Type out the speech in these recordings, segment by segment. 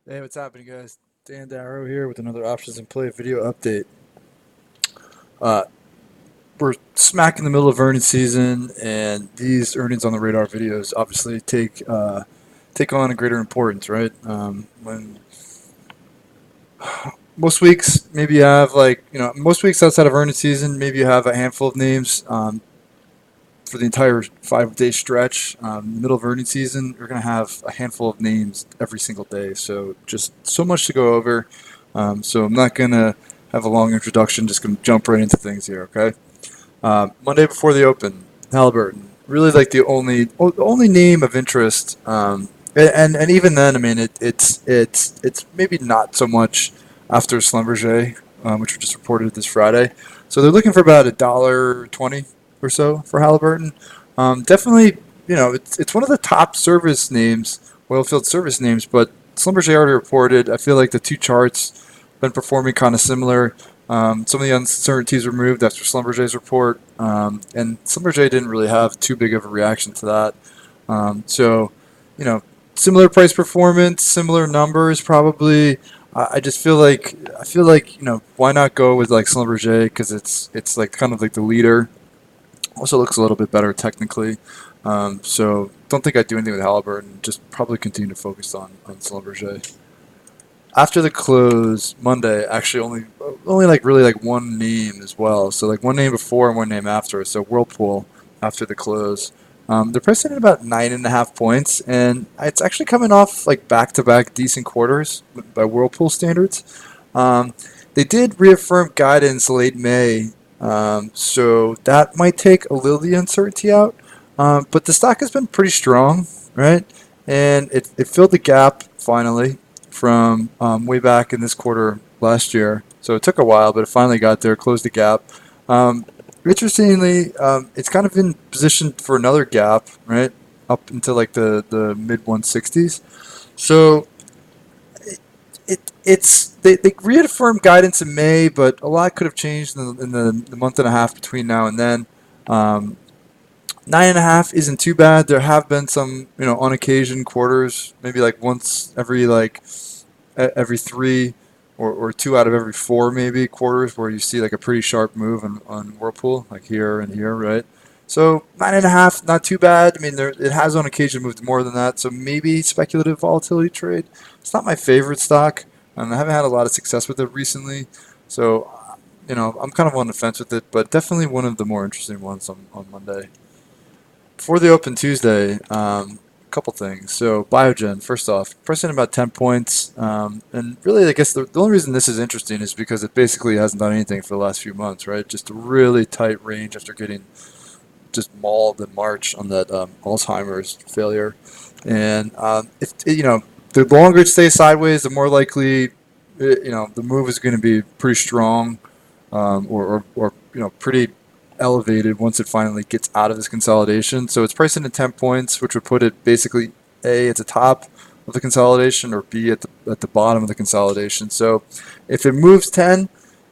Hey, what's happening, guys? Dan Darrow here with another Options in Play video update. Uh, we're smack in the middle of earnings season, and these earnings on the radar videos obviously take on a greater importance, right? When most weeks, maybe you have most weeks outside of earnings season, maybe you have a handful of names. For the entire 5 day stretch, the middle of earnings season, you're going to have a handful of names every single day. So just so much to go over. So I'm not going to have a long introduction. Just going to jump right into things here. Okay. Monday before the open, Halliburton. Really like the only name of interest. And even then, I mean, it's maybe not so much after Schlumberger, which we just reported this Friday. So they're looking for about $1.20 or so for Halliburton. Definitely, it's one of the top service names, oilfield service names. But Schlumberger already reported. I feel like the two charts been performing kind of similar. Some of the uncertainties were removed after Schlumberger's report, and Schlumberger didn't really have too big of a reaction to that. So, you know, similar price performance, similar numbers, probably. I just feel like why not go with like Schlumberger because it's like kind of like the leader. Also looks a little bit better technically. So don't think I'd do anything with Halliburton. Just probably continue to focus on Schlumberger. After the close Monday, actually only like really like one name as well. So like one name before and one name after. So Whirlpool after the close. They're pricing at about 9.5 points, and it's actually coming off like back-to-back decent quarters by Whirlpool standards. Um, they did reaffirm guidance late May, so that might take a little of the uncertainty out. But the stock has been pretty strong, right? And it filled the gap finally from way back in this quarter last year. So it took a while, but it finally got there, closed the gap. Um, Interestingly, it's kind of in position for another gap, right? Up until like the mid 160s. So they reaffirmed guidance in May, but a lot could have changed in the month and a half between now and then. Um, 9.5 isn't too bad. There have been some, on occasion quarters, maybe like once every three or two out of every four maybe quarters where you see like a pretty sharp move on Whirlpool, like here and here, right? So 9.5, not too bad. I mean, it has on occasion moved more than that. So maybe speculative volatility trade. It's not my favorite stock. I haven't had a lot of success with it recently. So, I'm kind of on the fence with it, but definitely one of the more interesting ones on Monday. For the open Tuesday, a couple things. So Biogen, first off, pricing about 10 points. And really, I guess the only reason this is interesting is because it basically hasn't done anything for the last few months, right? Just a really tight range after getting just mauled in March on that Alzheimer's failure. And if the longer it stays sideways, the more likely the move is going to be pretty strong, or pretty elevated once it finally gets out of this consolidation. So it's priced in 10 points, which would put it basically A at the top of the consolidation or B at the bottom of the consolidation. So if it moves 10,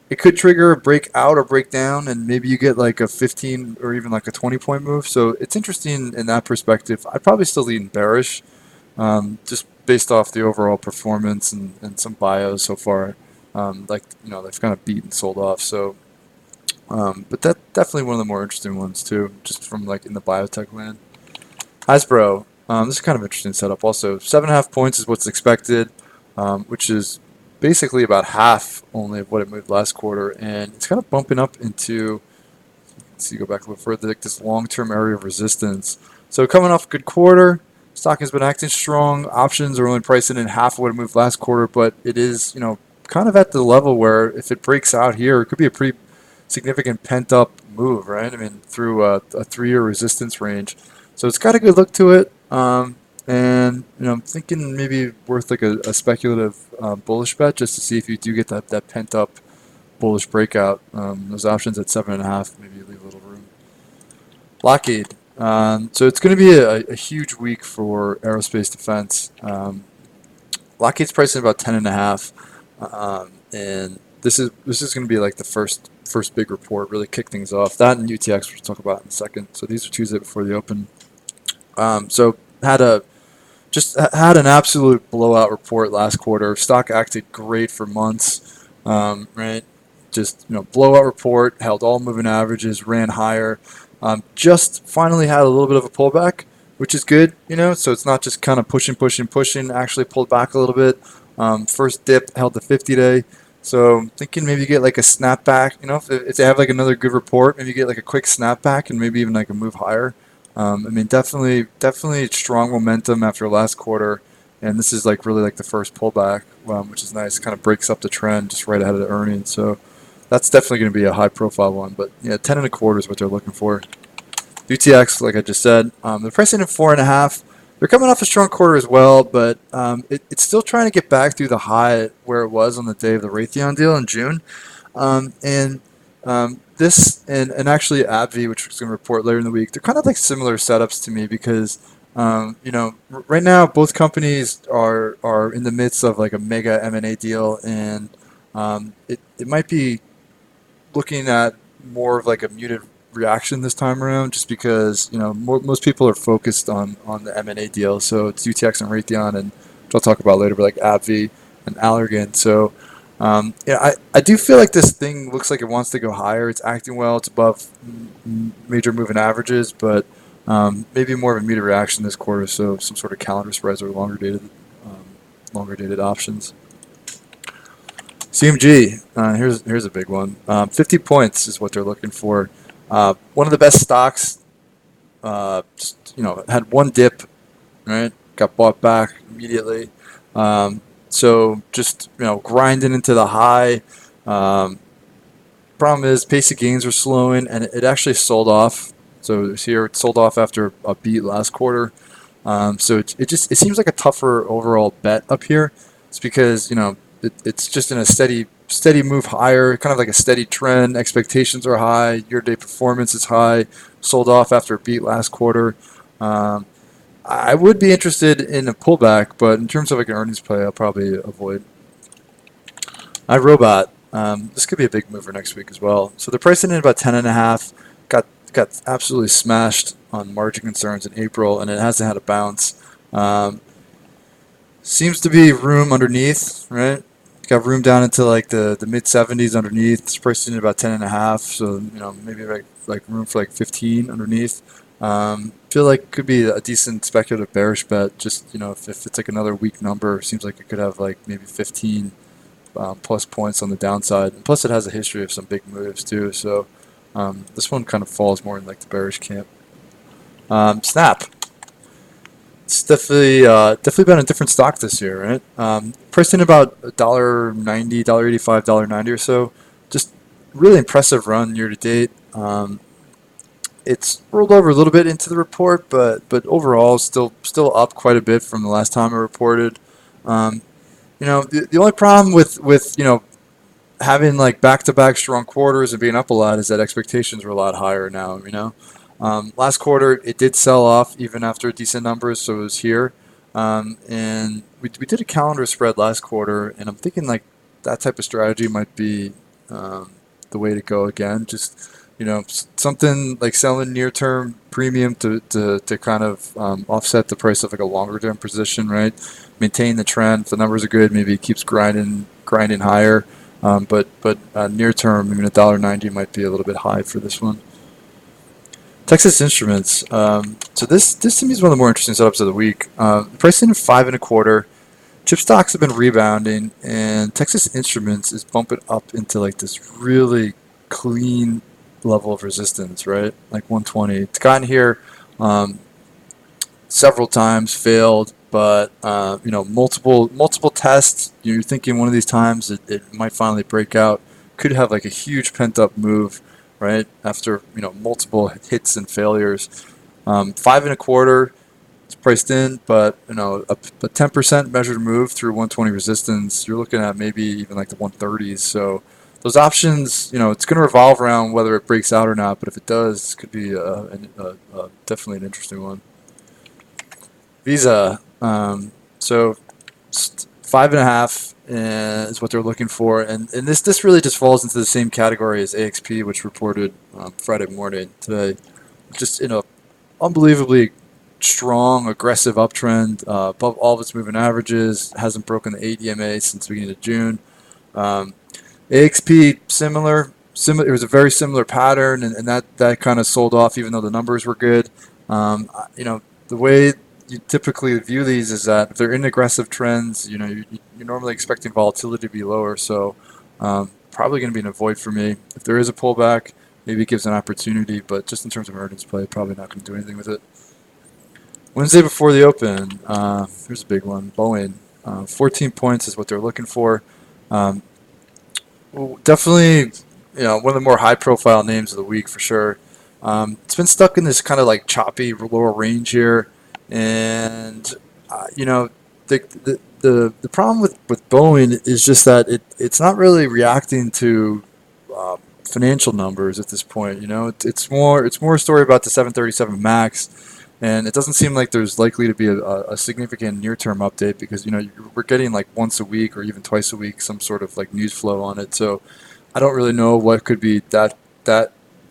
it could trigger a breakout or breakdown, and maybe you get like a 15 or even like a 20-point move. So it's interesting in that perspective. I'd probably still lean bearish, just based off the overall performance and some bios so far. They've kind of beat and sold off. So but that definitely one of the more interesting ones too, just from like in the biotech land. Hasbro, this is kind of interesting setup. Also, 7.5 points is what's expected, which is basically about half only of what it moved last quarter, and it's kind of bumping up into. Let's see, go back a little further, like this long-term area of resistance. So coming off a good quarter, stock has been acting strong. Options are only pricing in half of what it moved last quarter, but it is kind of at the level where if it breaks out here, it could be a pretty significant pent up move, right? I mean, through a 3 year resistance range. So it's got a good look to it. And I'm thinking maybe worth like a speculative bullish bet just to see if you do get that pent up bullish breakout. Those options at 7.5, maybe you leave a little room. Lockheed. So it's going to be a huge week for aerospace defense. Lockheed's pricing about 10.5, and this is going to be like the first big report, really kick things off. That and UTX we'll talk about in a second. So these are Tuesday before the open. So had a just had an absolute blowout report last quarter. Stock acted great for months, right? Just blowout report, held all moving averages, ran higher. Just finally had a little bit of a pullback, which is good, So it's not just kind of pushing, pushing, pushing. Actually pulled back a little bit. First dip held the 50-day. So I'm thinking maybe you get like a snapback. If they have like another good report, maybe you get like a quick snapback and maybe even like a move higher. I mean, definitely strong momentum after last quarter, and this is like really like the first pullback, which is nice. Kind of breaks up the trend just right ahead of the earnings. So that's definitely going to be a high-profile one. But yeah, 10 and a quarter is what they're looking for. UTX, like I just said, they're pricing at 4.5. They're coming off a strong quarter as well, but it's still trying to get back through the high where it was on the day of the Raytheon deal in June. And this and actually AbbVie, which is going to report later in the week, they're kind of like similar setups to me because right now both companies are in the midst of like a mega M&A deal, and it might be looking at more of like a muted reaction this time around, just because most people are focused on the M&A deal. So it's UTX and Raytheon, and which I'll talk about later, but like AbbVie and Allergan. So I do feel like this thing looks like it wants to go higher. It's acting well. It's above major moving averages, but maybe more of a muted reaction this quarter. So some sort of calendar spreads or longer dated options. CMG, here's a big one. 50 points is what they're looking for. One of the best stocks. Had one dip, right? Got bought back immediately. So just grinding into the high. Problem is pace of gains were slowing, and it actually sold off. So here it sold off after a beat last quarter. So it seems like a tougher overall bet up here. It's because it's just in a steady move higher, kind of like a steady trend. Expectations are high. Year-to-date performance is high. Sold off after a beat last quarter. I would be interested in a pullback, but in terms of like an earnings play, I'll probably avoid. iRobot. This could be a big mover next week as well. So they're pricing in about 10.5. Got absolutely smashed on margin concerns in April, and it hasn't had a bounce. Seems to be room underneath, right? Got room down into like the mid 70s underneath. It's priced in at about 10.5, so maybe like room for like 15 underneath. Feel like could be a decent speculative bearish bet. Just if it's like another weak number, seems like it could have like maybe 15 plus points on the downside. And plus, it has a history of some big moves too. So this one kind of falls more in like the bearish camp. Snap. It's definitely been a different stock this year, right? Priced in about $1.90, $1.85, $1.90 or so. Just really impressive run year to date. It's rolled over a little bit into the report, but overall still up quite a bit from the last time I reported. The only problem with having like back-to-back strong quarters and being up a lot is that expectations are a lot higher now. Last quarter it did sell off even after decent numbers, so it was here. And we did a calendar spread last quarter, and I'm thinking like that type of strategy might be the way to go again. Just something like selling near-term premium to kind of offset the price of like a longer-term position, right? Maintain the trend. If the numbers are good, maybe it keeps grinding higher. But near-term, $1.90 might be a little bit high for this one. Texas Instruments. So this to me is one of the more interesting setups of the week. Pricing at 5.25. Chip stocks have been rebounding, and Texas Instruments is bumping up into like this really clean level of resistance, right? Like 120. It's gotten here several times, failed, but multiple tests. You're thinking one of these times it might finally break out. Could have like a huge pent up move, right? After multiple hits and failures. 5.25. It's priced in, but a 10% measured move through 120 resistance. You're looking at maybe even like the 130s. So those options, it's going to revolve around whether it breaks out or not. But if it does, it could be definitely an interesting one. Visa. So 5.5 is what they're looking for, and this really just falls into the same category as AXP, which reported Friday morning today. Just unbelievably strong, aggressive uptrend above all of its moving averages. Hasn't broken the 8 EMA since the beginning of June. AXP similar. It was a very similar pattern, and that kind of sold off even though the numbers were good. The way you typically view these is that if they're in aggressive trends, you're normally expecting volatility to be lower. So probably going to be an avoid for me. If there is a pullback, maybe it gives an opportunity, but just in terms of earnings play, probably not going to do anything with it. Wednesday before the open, here's a big one. Boeing, 14 points is what they're looking for. Definitely, one of the more high-profile names of the week for sure. It's been stuck in this kind of like choppy lower range here, and the problem with Boeing is just that it's not really reacting to financial numbers at this point. It's more a story about the 737 Max. And it doesn't seem like there's likely to be a significant near-term update because we're getting like once a week or even twice a week some sort of like news flow on it. So I don't really know what could be that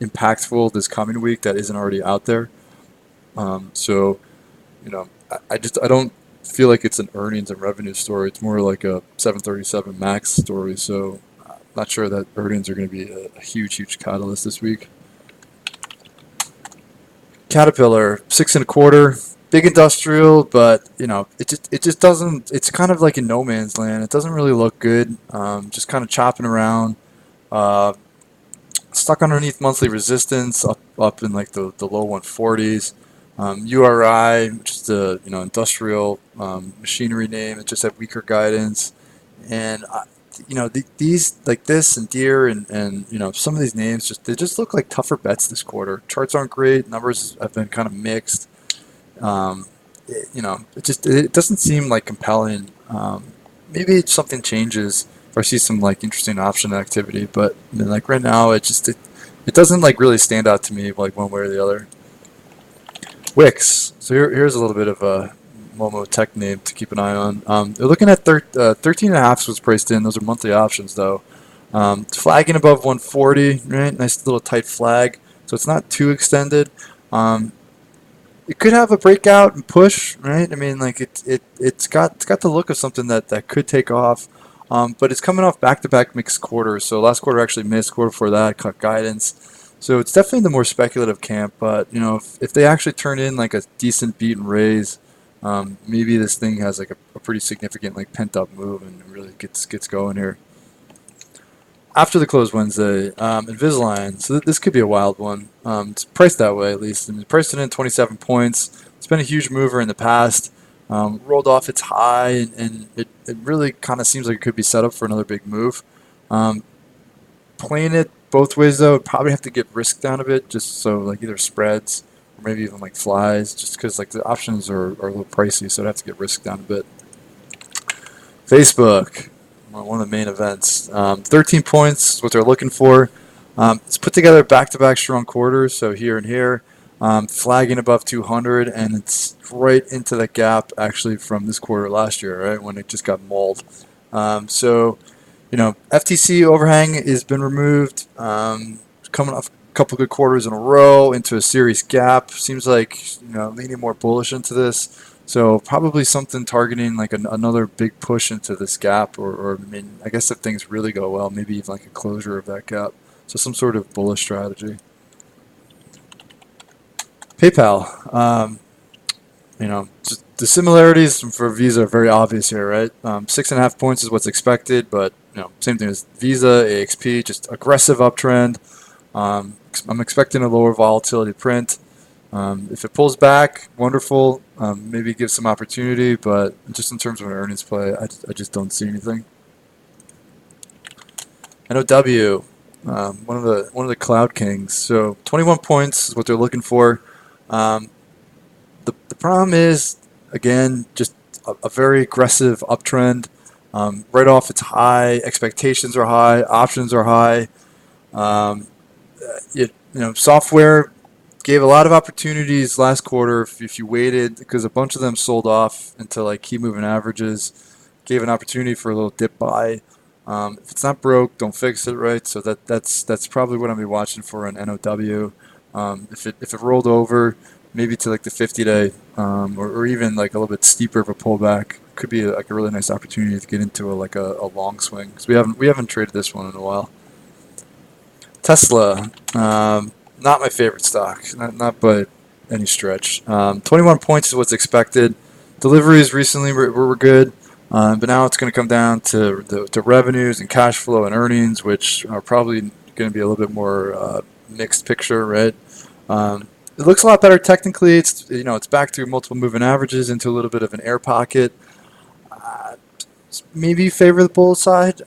impactful this coming week that isn't already out there. So I don't feel like it's an earnings and revenue story. It's more like a 737 Max story. So I'm not sure that earnings are going to be a huge catalyst this week. Caterpillar 6.25, big industrial, but it just doesn't. It's kind of like in no man's land. It doesn't really look good. Just kind of chopping around, stuck underneath monthly resistance, up in like the low 140s. URI, which is the industrial machinery name, it just had weaker guidance, and these like this and Deere and some of these names they just look like tougher bets this quarter. Charts aren't great. Numbers have been kind of mixed. It doesn't seem like compelling. Maybe something changes if I see some like interesting option activity, but like right now it doesn't like really stand out to me like one way or the other. Wix. So here's a little bit of a Momo Tech name to keep an eye on. They're looking at 13.5 was priced in. Those are monthly options though. It's flagging above 140, right? Nice little tight flag. So it's not too extended. It could have a breakout and push, right? I mean, like it's got the look of something that could take off. But it's coming off back-to-back mixed quarters. So last quarter actually missed. Quarter before that cut guidance. So it's definitely the more speculative camp. But if they actually turn in like a decent beat and raise, maybe this thing has like a pretty significant like pent-up move and really gets going here. After the close Wednesday, Invisalign. So this could be a wild one. It's priced that way at least. And priced it in 27 points. It's been a huge mover in the past. Rolled off its high, and it really kind of seems like it could be set up for another big move. Playing it both ways though, would probably have to get risk down a bit, just so like either spreads or maybe even like flies, just because like the options are a little pricey, so I'd have to get risk down a bit. Facebook, one of the main events. 13 points is what they're looking for. It's put together back-to-back strong quarters, so here and here. Flagging above 200, and it's right into the gap actually from this quarter last year, right, when it just got mauled. FTC overhang has been removed. Coming off a couple good quarters in a row into a serious gap. Seems like leaning more bullish into this. So probably something targeting like another big push into this gap, or I mean, I guess if things really go well, maybe even like a closure of that gap. So some sort of bullish strategy. PayPal. Just the similarities for Visa are very obvious here, right? 6.5 points is what's expected, but same thing as Visa, AXP, just aggressive uptrend. I'm expecting a lower volatility print. If it pulls back, wonderful. Maybe give some opportunity, but just in terms of an earnings play, I just don't see anything. NOW, one of the cloud kings. So 21 points is what they're looking for. The problem is, again, just a very aggressive uptrend. Right off its high, expectations are high, options are high. Software gave a lot of opportunities last quarter if you waited, because a bunch of them sold off into like key moving averages. Gave an opportunity for a little dip buy. If it's not broke, don't fix it, right? So that's probably what I'll be watching for on NOW. If it rolled over, maybe to like the 50-day, or even like a little bit steeper of a pullback. Could be like a really nice opportunity to get into a long swing, because we haven't traded this one in a while. Tesla, not my favorite stock, not by any stretch. 21 points is what's expected. Deliveries recently were good, but now it's going to come down to revenues and cash flow and earnings, which are probably going to be a little bit more mixed picture, right? It looks a lot better technically. It's back through multiple moving averages into a little bit of an air pocket. Uh, Maybe favor the bull side.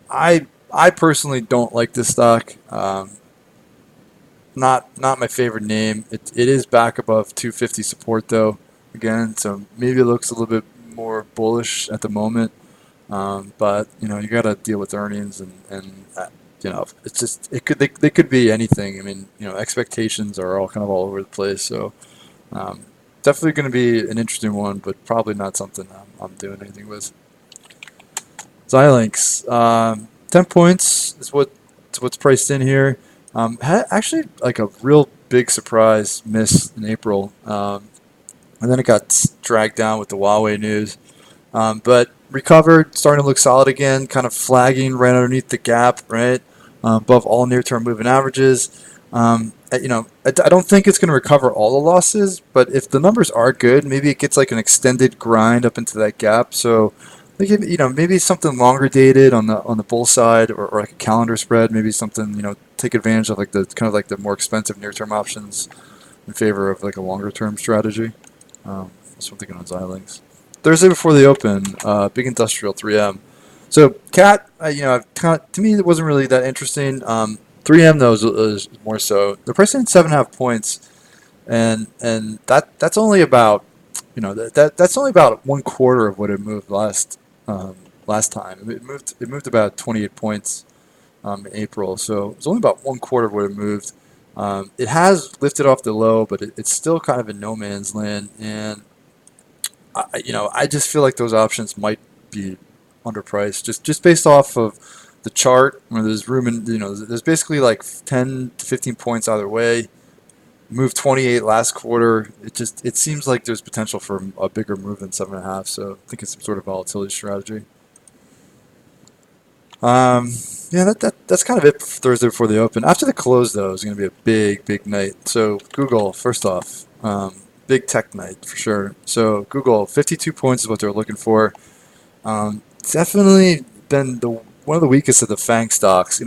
I personally don't like this stock. Not my favorite name. It is back above 250 support though. Again, so maybe it looks a little bit more bullish at the moment. But you got to deal with earnings, and it's just they could be anything. I mean, expectations are all kind of all over the place. So definitely going to be an interesting one, but probably not something I'm doing anything with. Xilinx, 10 points is what's priced in here. Had actually like a real big surprise miss in April, and then it got dragged down with the Huawei news. But recovered, starting to look solid again, kind of flagging right underneath the gap, right above all near-term moving averages. I don't think it's going to recover all the losses, but if the numbers are good, maybe it gets like an extended grind up into that gap. So, like, maybe something longer dated on the bull side, or like a calendar spread. Maybe something take advantage of like the kind of like the more expensive near-term options in favor of like a longer-term strategy. That's what I'm thinking on Xilinx. Thursday before the open, big industrial 3M. So Cat, to me it wasn't really that interesting. 3M though is more so. They're pricing at 7.5 points, and that's only about that's only about 1/4 of what it moved last time. It moved about 28 points in April, so it's only about 1/4 of what it moved. It has lifted off the low, but it's still kind of in no man's land, and I just feel like those options might be underpriced, just based off of the chart where there's room in, there's basically like 10 to 15 points either way. Moved 28 last quarter. It seems like there's potential for a bigger move than 7.5. So I think it's some sort of volatility strategy. Yeah, that's kind of it for Thursday before the open. After the close, though, is going to be a big night. So Google, first off, big tech night for sure. So Google, 52 points is what they're looking for. Definitely been one of the weakest of the FANG stocks.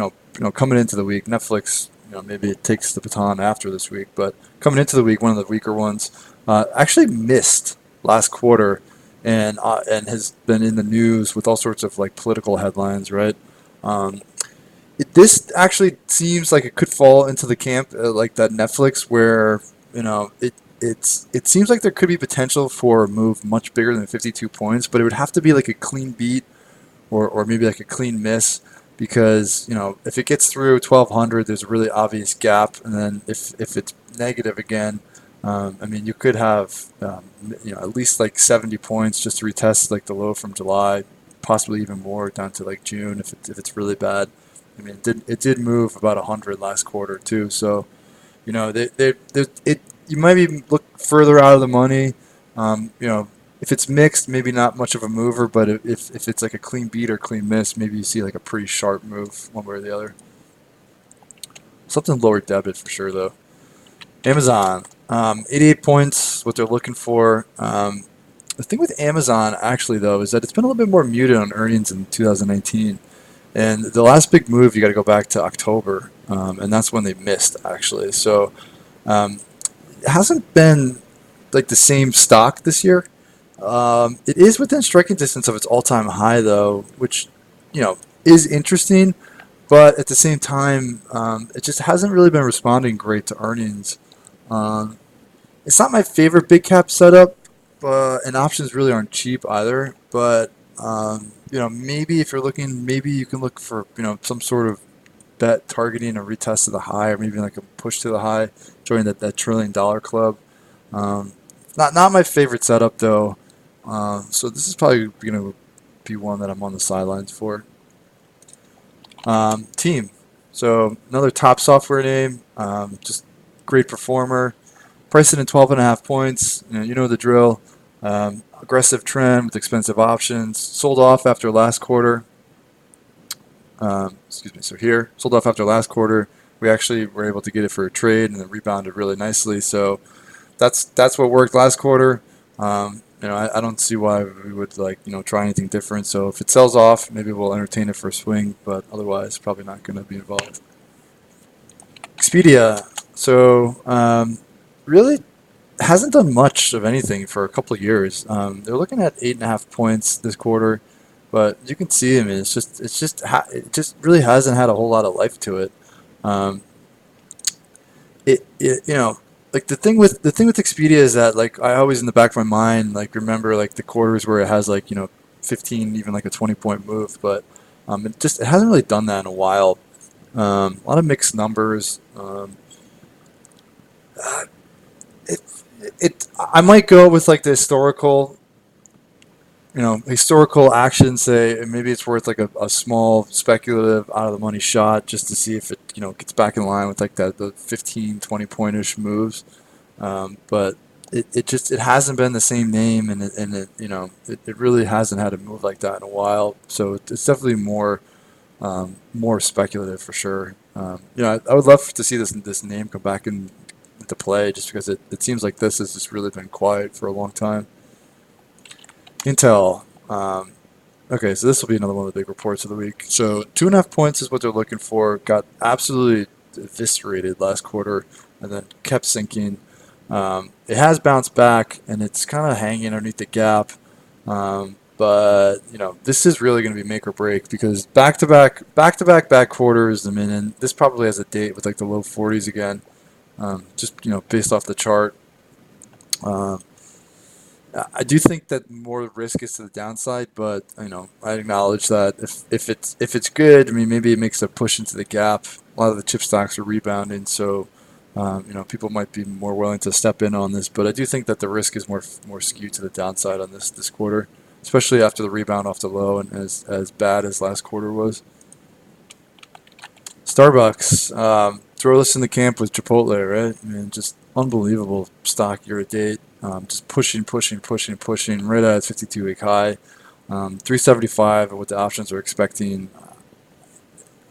Coming into the week, Netflix, maybe it takes the baton after this week, but coming into the week, one of the weaker ones. Actually missed last quarter, and has been in the news with all sorts of like political headlines, right? Um, this actually seems like it could fall into the camp like that Netflix, where it seems like there could be potential for a move much bigger than 52 points, but it would have to be like a clean beat, or maybe like a clean miss, because if it gets through 1200, there's a really obvious gap, and then if it's negative again, I mean, you could have at least like 70 points just to retest like the low from July, possibly even more down to like June if it's really bad. I mean, it did move about 100 last quarter too, so you might be look further out of the money. If it's mixed, maybe not much of a mover, but if it's like a clean beat or clean miss, maybe you see like a pretty sharp move one way or the other. Something lower debit for sure though. Amazon, 88 points, what they're looking for. The thing with Amazon actually though is that it's been a little bit more muted on earnings in 2019, and the last big move you got to go back to October, and that's when they missed actually. So it hasn't been like the same stock this year. It is within striking distance of its all-time high, though, which is interesting. But at the same time, it just hasn't really been responding great to earnings. Um, it's not my favorite big cap setup, and options really aren't cheap either. But maybe if you're looking, maybe you can look for some sort of bet targeting a retest of the high, or maybe like a push to the high, join that $1 trillion club. Um, not my favorite setup though. So this is probably going to be one that I'm on the sidelines for. Team. So another top software name, just great performer. Priced in 12.5 points. You know the drill. Aggressive trend with expensive options. Sold off after last quarter. Excuse me. So here, sold off after last quarter. We actually were able to get it for a trade, and it rebounded really nicely. So that's what worked last quarter. I don't see why we would try anything different. So if it sells off, maybe we'll entertain it for a swing, but otherwise, probably not going to be involved. Expedia. So really hasn't done much of anything for a couple of years. They're looking at 8.5 points this quarter, but you can see, I mean, it just really hasn't had a whole lot of life to it. Um, like the thing with Expedia is that I always in the back of my mind remember the quarters where it has 15, even a 20-point move, but it hasn't really done that in a while. A lot of mixed numbers. It I might go with the historical action. Say maybe it's worth a small speculative out of the money shot just to see if it gets back in line with the 15, 20 point-ish moves. But it hasn't been the same name, and it really hasn't had a move like that in a while. So it's definitely more speculative for sure. I would love to see this name come back into play, just because it seems like this has just really been quiet for a long time. Intel. Okay, so this will be another one of the big reports of the week. So 2.5 points is what they're looking for. Got absolutely eviscerated last quarter, and then kept sinking. It has bounced back, and it's kind of hanging underneath the gap. But this is really going to be make or break, because back to back quarters. I mean, and this probably has a date with the low 40s again. Just based off the chart. I do think that more risk is to the downside, but I acknowledge that if it's good, I mean, maybe it makes a push into the gap. A lot of the chip stocks are rebounding, so people might be more willing to step in on this. But I do think that the risk is more skewed to the downside on this quarter, especially after the rebound off the low and as bad as last quarter was. Starbucks. Throw this in the camp with Chipotle, right? I mean, just unbelievable stock year to date. Just pushing right at its 52-week high. 375 what the options are expecting.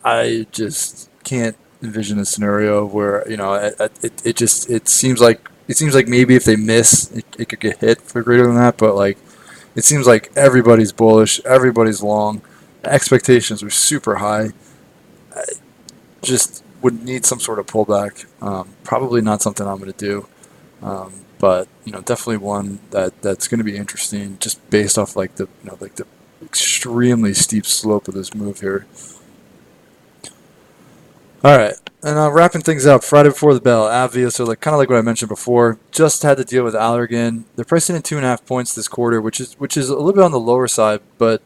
I just can't envision a scenario where it seems like maybe if they miss, it could get hit for greater than that. But it seems like everybody's bullish, everybody's long. Expectations are super high. I just would need some sort of pullback. Probably not something I'm going to do. But definitely one that's going to be interesting, just based off the extremely steep slope of this move here. All right, and wrapping things up, Friday before the bell, AbbVie. So kind of like what I mentioned before, just had to deal with Allergan. They're pricing in 2.5 points this quarter, which is a little bit on the lower side, but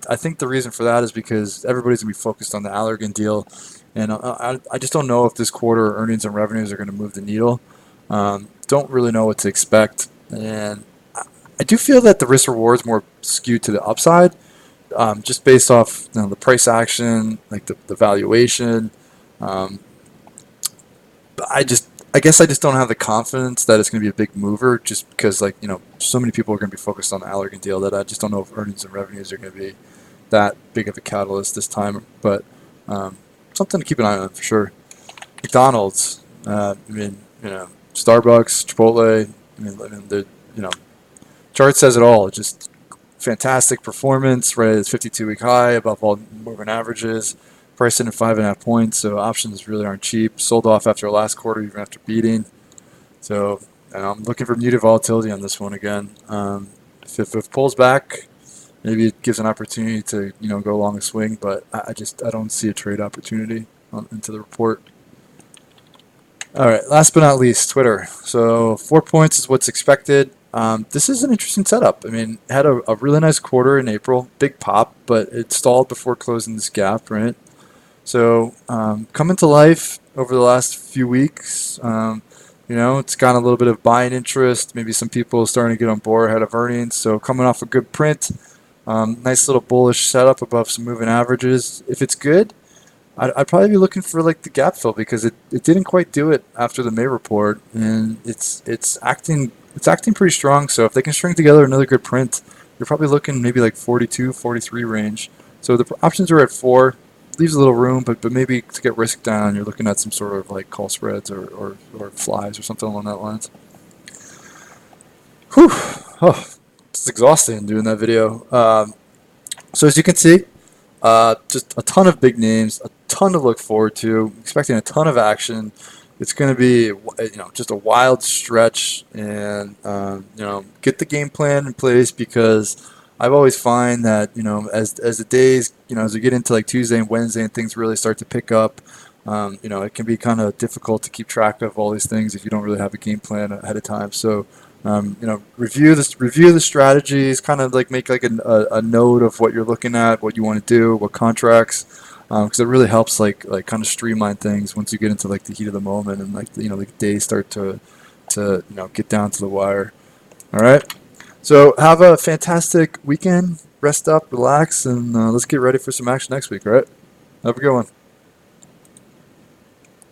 I think the reason for that is because everybody's gonna be focused on the Allergan deal, and I just don't know if this quarter earnings and revenues are going to move the needle. Don't really know what to expect, and I do feel that the risk reward is more skewed to the upside, just based off the price action, the valuation. But I guess I just don't have the confidence that it's going to be a big mover, just because so many people are going to be focused on the Allergan deal that I just don't know if earnings and revenues are going to be that big of a catalyst this time. But something to keep an eye on for sure. McDonald's. Starbucks, Chipotle. The chart says it all. Just fantastic performance, right? It's 52-week high, above all moving averages. Priced in at 5.5 points, so options really aren't cheap. Sold off after last quarter, even after beating. So I'm looking for muted volatility on this one again. If it pulls back, maybe it gives an opportunity to go along a swing, but I don't see a trade opportunity into the report. All right, last but not least, Twitter. So 4 points is what's expected. This is an interesting setup. I mean, it had a really nice quarter in April, big pop, but it stalled before closing this gap, right? So coming to life over the last few weeks. It's got a little bit of buying interest. Maybe some people starting to get on board ahead of earnings. So coming off a good print, nice little bullish setup above some moving averages. If it's good, I'd probably be looking for like the gap fill because it didn't quite do it after the May report, and it's acting pretty strong. So if they can string together another good print, you're probably looking maybe like 42, 43 range. So the options are at 4, leaves a little room, but maybe to get risk down, you're looking at some sort of like call spreads or flies or something along that lines. Whew, oh, it's exhausting doing that video. So as you can see, just a ton of big names, a ton to look forward to. Expecting a ton of action. It's going to be, just a wild stretch, and get the game plan in place because I've always find that as the days, as we get into like Tuesday and Wednesday and things really start to pick up. It can be kind of difficult to keep track of all these things if you don't really have a game plan ahead of time. So review the strategies, kind of like make like a note of what you're looking at, what you want to do, what contracts, because it really helps like kind of streamline things once you get into like the heat of the moment and like the days start to get down to the wire. All right, so have a fantastic weekend. Rest up, relax, and let's get ready for some action next week. All right, have a good one.